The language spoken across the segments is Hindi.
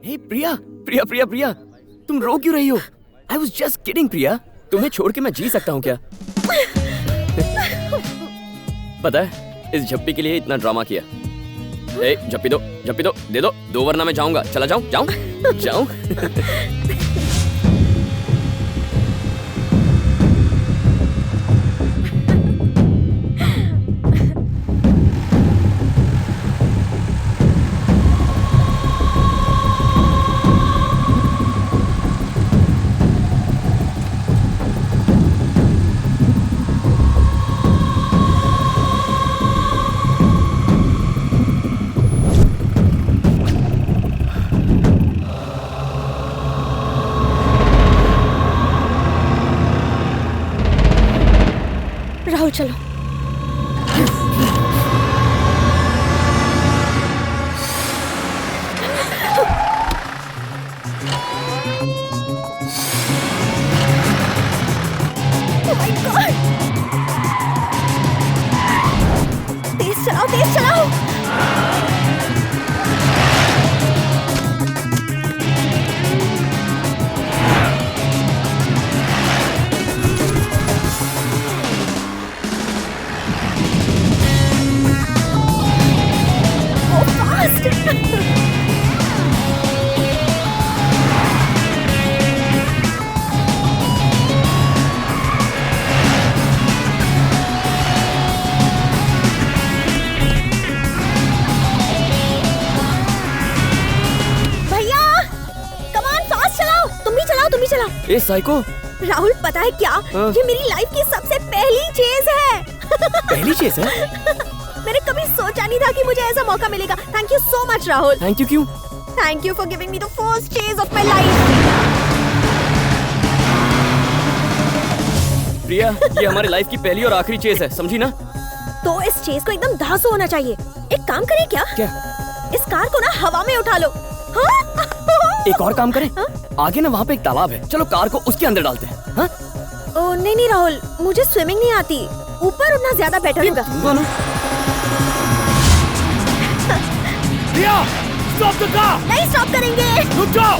हे प्रिया, प्रिया प्रिया प्रिया, तुम रो क्यों रही हो? I was just kidding प्रिया, तुम्हें छोड़ के मैं जी सकता हूँ क्या? पता है, इस झप्पी के लिए इतना ड्रामा किया। ए, झप्पी दो, दे दो वरना मैं जाऊंगा। चला जाऊं। राहुल चलो। Oh my God! तेज चलाओ। ए साइको, राहुल पता है क्या? ये मेरी लाइफ की सबसे पहली चेज है। पहली चेज है? मैंने कभी सोचा नहीं था कि मुझे ऐसा मौका मिलेगा। Thank you so much Rahul. Thank you क्यों? Thank you for giving me the first चेज ऑफ माय लाइफ। प्रिया, ये हमारी लाइफ की पहली और आखिरी चेज है, समझी ना? तो इस चेज को एकदम धांसू होना चाहिए। एक काम करें क्या? इस कार को ना हवा में उठा लो। हाँ? एक और काम करें? आगे ना वहाँ पे एक तालाब है, चलो कार को उसके अंदर डालते हैं। हाँ? ओ नहीं राहुल, मुझे स्विमिंग नहीं आती। ऊपर उड़ना ज्यादा बेटर होगा। प्रिया, स्टॉप द कार। नहीं स्टॉप करेंगे। रुक जाओ।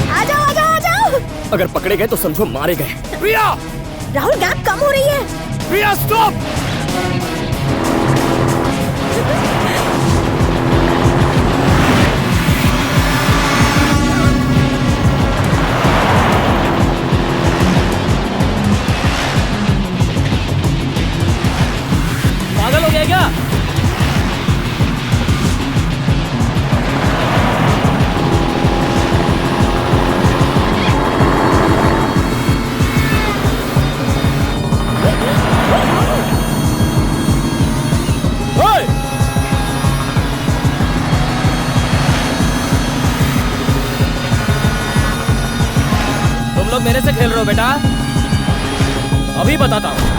आ जाओ। अगर पकड़े गए तो समझो मारे गए। प्रिया! राहुल गैप कम हो रही है। प्रिया स्टॉप। पागल हो गया क्या? तुम लोग मेरे से खेल रहे हो बेटा? अभी बताता हूँ।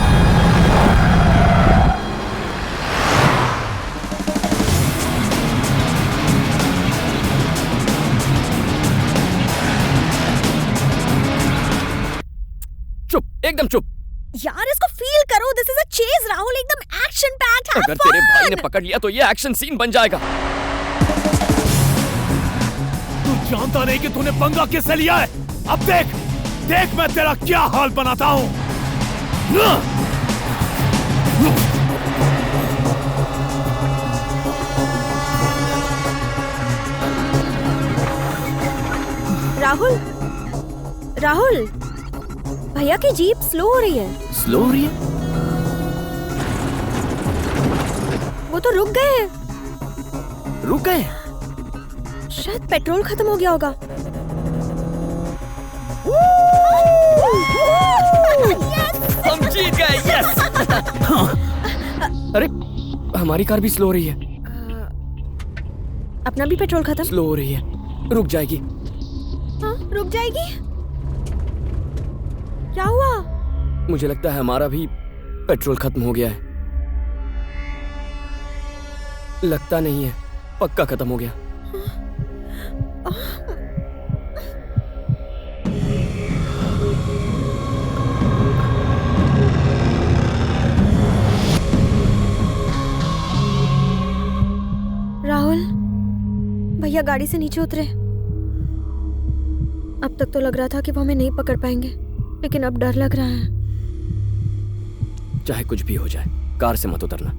चुप, एकदम चुप। यार इसको फील करो। This is a chase Rahul, एकदम एक्शन पैक्ड। अगर तेरे भाई ने पकड़ लिया तो ये एक्शन सीन बन जाएगा। तू जानता नहीं कि तूने पंगा किससे लिया है? अब देख मैं तेरा क्या हाल बनाता हूँ। राहुल भैया की जीप स्लो हो रही है। स्लो हो रही है? वो तो रुक गए। शायद पेट्रोल खत्म हो गया होगा। हम जीत गए, यस। अरे हमारी कार भी स्लो हो रही है। अपना भी पेट्रोल खत्म। स्लो हो रही है, रुक जाएगी। हाँ, रुक जाएगी। क्या हुआ? मुझे लगता है हमारा भी पेट्रोल खत्म हो गया है। लगता नहीं है, पक्का खत्म हो गया। भैया गाड़ी से नीचे उतरे। अब तक तो लग रहा था कि वो हमें नहीं पकड़ पाएंगे, लेकिन अब डर लग रहा है। चाहे कुछ भी हो जाए, कार से मत उतरना।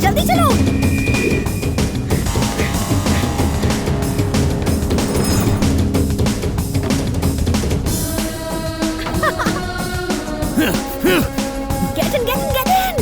जल्दी चलो। Get in, get in, get in.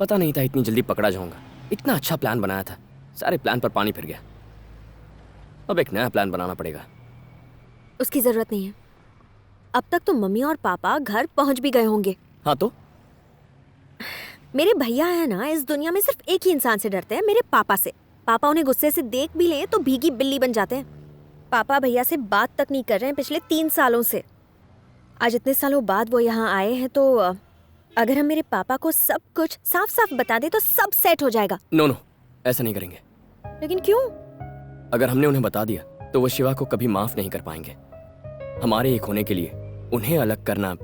पता नहीं था इतनी जल्दी पकड़ा जाऊंगा। इतना अच्छा प्लान बनाया था, सारे प्लान पर पानी फिर गया। अब एक नया प्लान बनाना पड़ेगा। उसकी जरूरत नहीं है। अब तक तो मम्मी और पापा घर पहुंच भी गए होंगे। हाँ तो मेरे भैया है ना, इस दुनिया में सिर्फ एक ही इंसान से डरते हैं, मेरे पापा से। पापा उन्हें गुस्से से देख भी लें तो भीगी बिल्ली बन जाते हैं। पापा भैया से बात तक नहीं कर रहे हैं पिछले 3 सालों से। आज इतने सालों बाद वो यहाँ आए हैं, तो अगर हम मेरे पापा को सब कुछ साफ साफ बता दें तो सब सेट हो जाएगा। नो, ऐसा नहीं करेंगे। लेकिन क्यों? अगर हमने उन्हें बता दिया तो वो शिवा को कभी माफ नहीं कर पाएंगे। हमारे एक होने के लिए उन्हें अलग करना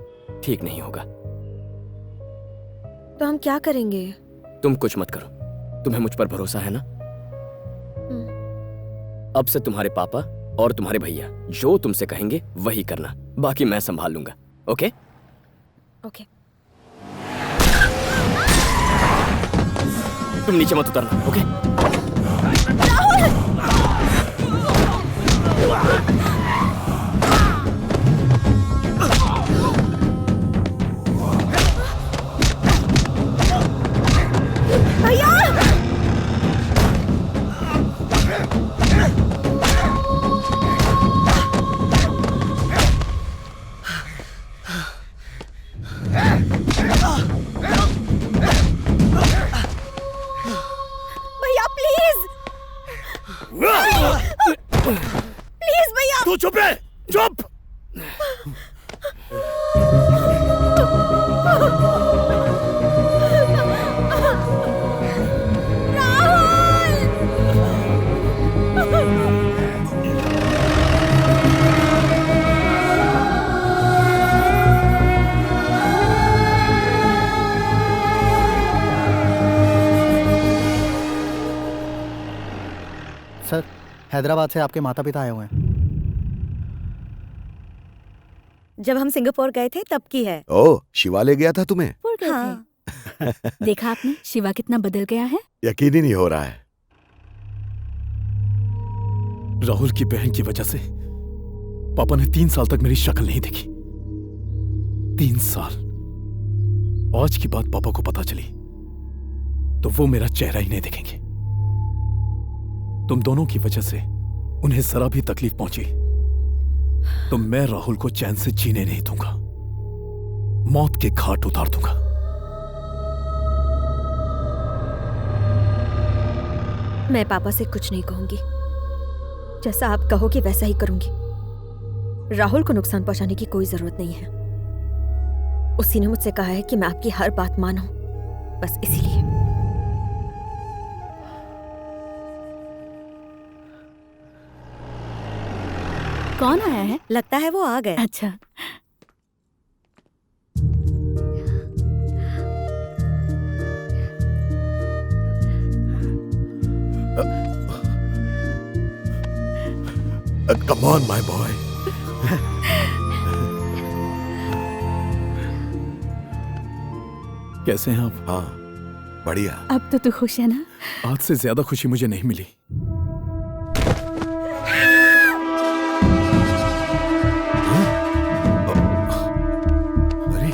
ठीक नहीं होगा। तो हम क्या करेंगे? तुम कुछ मत करो, तुम्हें मुझ पर भरोसा है ना? अब से तुम्हारे पापा और तुम्हारे भैया जो तुमसे कहेंगे वही करना, बाकी मैं संभाल लूंगा। ओके? ओके। तुम नीचे मत उतरना, ओके? भैया! प्लीज भैया! तू चुप रहे, चुप! सर, हैदराबाद से आपके माता पिता आए हुए हैं। जब हम सिंगापुर गए थे तब की है। ओह, शिवा ले गया था तुम्हें? हाँ। देखा आपने शिवा कितना बदल गया है? यकीन ही नहीं हो रहा है। राहुल की बहन की वजह से पापा ने 3 साल तक मेरी शक्ल नहीं देखी। 3 साल। आज की बात पापा को पता चली तो वो मेरा चेहरा ही नहीं देखेंगे। तुम दोनों की वजह से उन्हें जरा भी तकलीफ पहुंची तो मैं राहुल को चैन से जीने नहीं दूंगा, मौत के घाट उतार दूंगा। मैं पापा से कुछ नहीं कहूंगी, जैसा आप कहोगे वैसा ही करूंगी। राहुल को नुकसान पहुंचाने की कोई जरूरत नहीं है। उसी ने मुझसे कहा है कि मैं आपकी हर बात मानूं, बस इसीलिए। कौन आया है? लगता है वो आ गए। अच्छा। Come on my boy. कैसे हैं आप? हाँ, बढ़िया। अब तो तू खुश है ना? आज से ज्यादा खुशी मुझे नहीं मिली। अरे,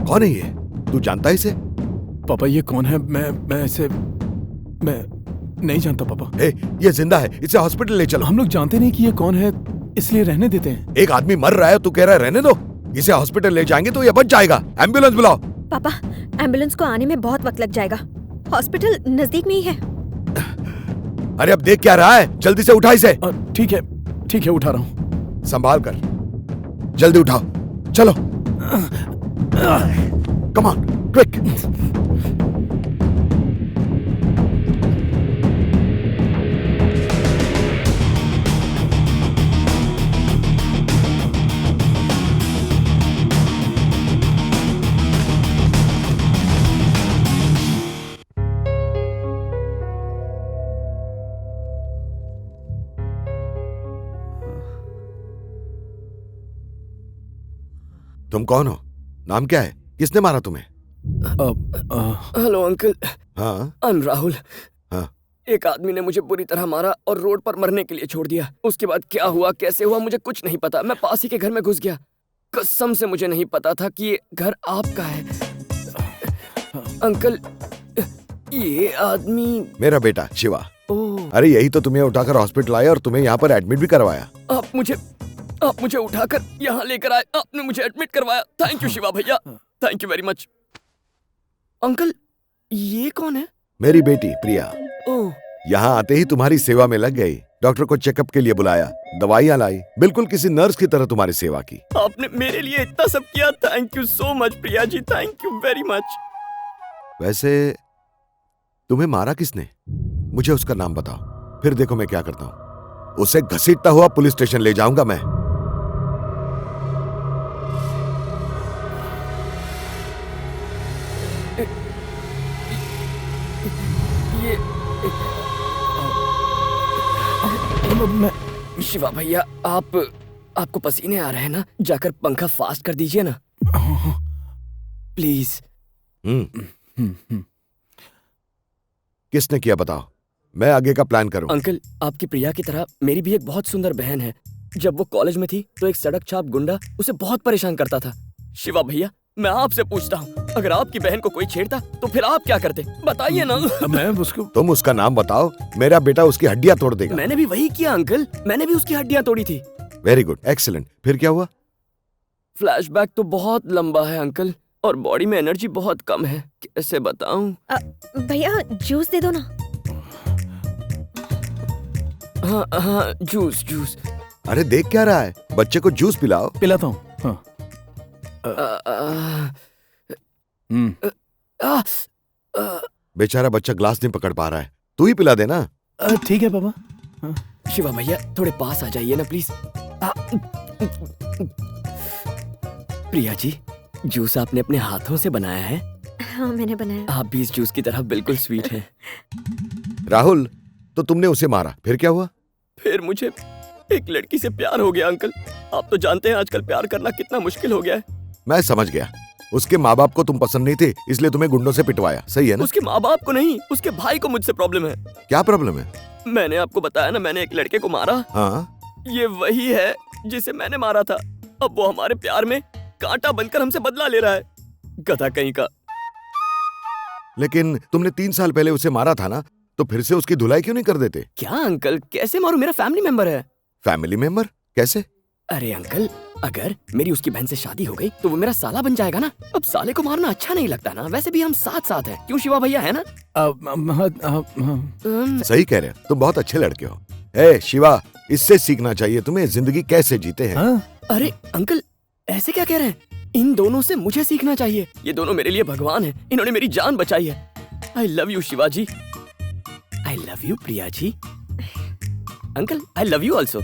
कौन है ये? तू जानता है इसे? पापा ये कौन है? मैं नहीं जानता पापा। ए, ये जिंदा है, इसे हॉस्पिटल ले चलो। हम लोग जानते नहीं कि ये कौन है, इसलिए रहने देते हैं। एक आदमी मर रहा है, तू कह रहा है रहने दो? इसे हॉस्पिटल ले जाएंगे तो ये बच जाएगा। एम्बुलेंस बुलाओ। पापा, एम्बुलेंस को आने में बहुत वक्त लग जाएगा। हॉस्पिटल नजदीक में ही है। अरे अब देख क्या रहा है, जल्दी से उठा इसे। ठीक है उठा रहा हूँ। संभाल कर, जल्दी उठाओ, चलो। Come on, quick. तुम कौन हो? नाम क्या है? किसने मारा तुम्हें? हेलो अंकल, हाँ आई एम राहुल। हाँ। एक आदमी ने मुझे बुरी तरह मारा और रोड पर मरने के लिए छोड़ दिया। उसके बाद क्या हुआ, कैसे हुआ, मुझे कुछ नहीं पता। मैं पास ही के घर में घुस गया। कसम से मुझे नहीं पता था कि ये घर आपका है। अंकल, ये आदमी मेरा बेटा शिवा। ओह, अरे यही तो तुम्हें उठाकर हॉस्पिटल लाया और तुम्हें यहाँ पर एडमिट भी करवाया। आप मुझे उठाकर यहाँ लेकर आए, आपने मुझे एडमिट करवाया। थैंक यू शिवा भैया, thank you very much. Uncle, ये कौन है? मेरी बेटी प्रिया। ओह, यहाँ आते ही तुम्हारी सेवा में लग गई। डॉक्टर को चेकअप के लिए बुलाया, दवाइयाँ लाई, बिल्कुल किसी नर्स की तरह तुम्हारी सेवा की। आपने मेरे लिए इतना सब किया। Thank you so much Priya ji, thank you very much. वैसे तुम्हें मारा किसने? मुझे उसका नाम बताओ, फिर देखो मैं क्या करता हूँ। उसे घसीटता हुआ पुलिस स्टेशन ले जाऊंगा मैं। ये शिवा भैया, आपको पसीने आ रहे हैं ना? जाकर पंखा फास्ट कर दीजिए ना प्लीज। किसने किया बताओ, मैं आगे का प्लान करूं। अंकल, आपकी प्रिया की तरह मेरी भी एक बहुत सुंदर बहन है। जब वो कॉलेज में थी तो एक सड़क छाप गुंडा उसे बहुत परेशान करता था। शिवा भैया, मैं आपसे पूछता हूँ, अगर आपकी बहन को कोई छेड़ता तो फिर आप क्या करते? बताइए ना। मैं उसको तुम उसका नाम बताओ, मेरा बेटा उसकी हड्डियां तोड़ देगा। मैंने भी वही किया अंकल, मैंने भी उसकी हड्डियां तोड़ी थी। Very good, excellent. फिर क्या हुआ? फ्लैशबैक तो बहुत लंबा है अंकल, और बॉडी में एनर्जी बहुत कम है। कैसे बताऊं? भैया जूस दे दो ना। हाँ, जूस। अरे देख क्या रहा है, बच्चे को जूस पिलाओ। पिलाता हूँ। हाँ। बेचारा बच्चा ग्लास नहीं पकड़ पा रहा है, तू ही पिला देना। ठीक है पापा। शिवा भैया, थोड़े पास आ जाइए ना प्लीज। प्रिया जी, जूस आपने अपने हाथों से बनाया है? हाँ, मैंने बनाया। आप भी इस जूस की तरह बिल्कुल स्वीट हैं। राहुल, तो तुमने उसे मारा, फिर क्या हुआ? फिर मुझे एक लड़की से प्यार हो गया अंकल। आप तो जानते हैं आजकल प्यार करना कितना मुश्किल हो गया है। मैं समझ गया, उसके माँ बाप को तुम पसंद नहीं थे, इसलिए तुम्हें गुंडों से पिटवाया, सही है ना? उसके माँ बाप को नहीं, उसके भाई को मुझसे प्रॉब्लम है। क्या प्रॉब्लम है? मैंने आपको बताया ना, मैंने एक लड़के को मारा। हाँ, ये वही है जिसे मैंने मारा था। अब वो हमारे प्यार में कांटा बनकर हमसे बदला ले रहा है, गधा कहीं का। लेकिन तुमने 3 साल पहले उसे मारा था ना, तो फिर से उसकी धुलाई क्यों नहीं कर देते? क्या अंकल, कैसे मारूं? मेरा फैमिली मेंबर है। Family member? कैसे? अरे अंकल, अगर मेरी उसकी बहन से शादी हो गई तो वो मेरा साला बन जाएगा ना। अब साले को मारना अच्छा नहीं लगता ना। वैसे भी हम साथ हैं, क्यों शिवा भैया, है ना? सही कह रहे हो, तुम बहुत अच्छे लड़के हो। ए शिवा, इससे सीखना चाहिए तुम्हें जिंदगी कैसे जीते हैं। अरे अंकल, ऐसे क्या कह रहे हैं? इन दोनों से मुझे सीखना चाहिए। ये दोनों मेरे लिए भगवान हैं, इन्होंने मेरी जान बचाई है। I love you Shiva ji. I love you Priya ji. Uncle I love you also.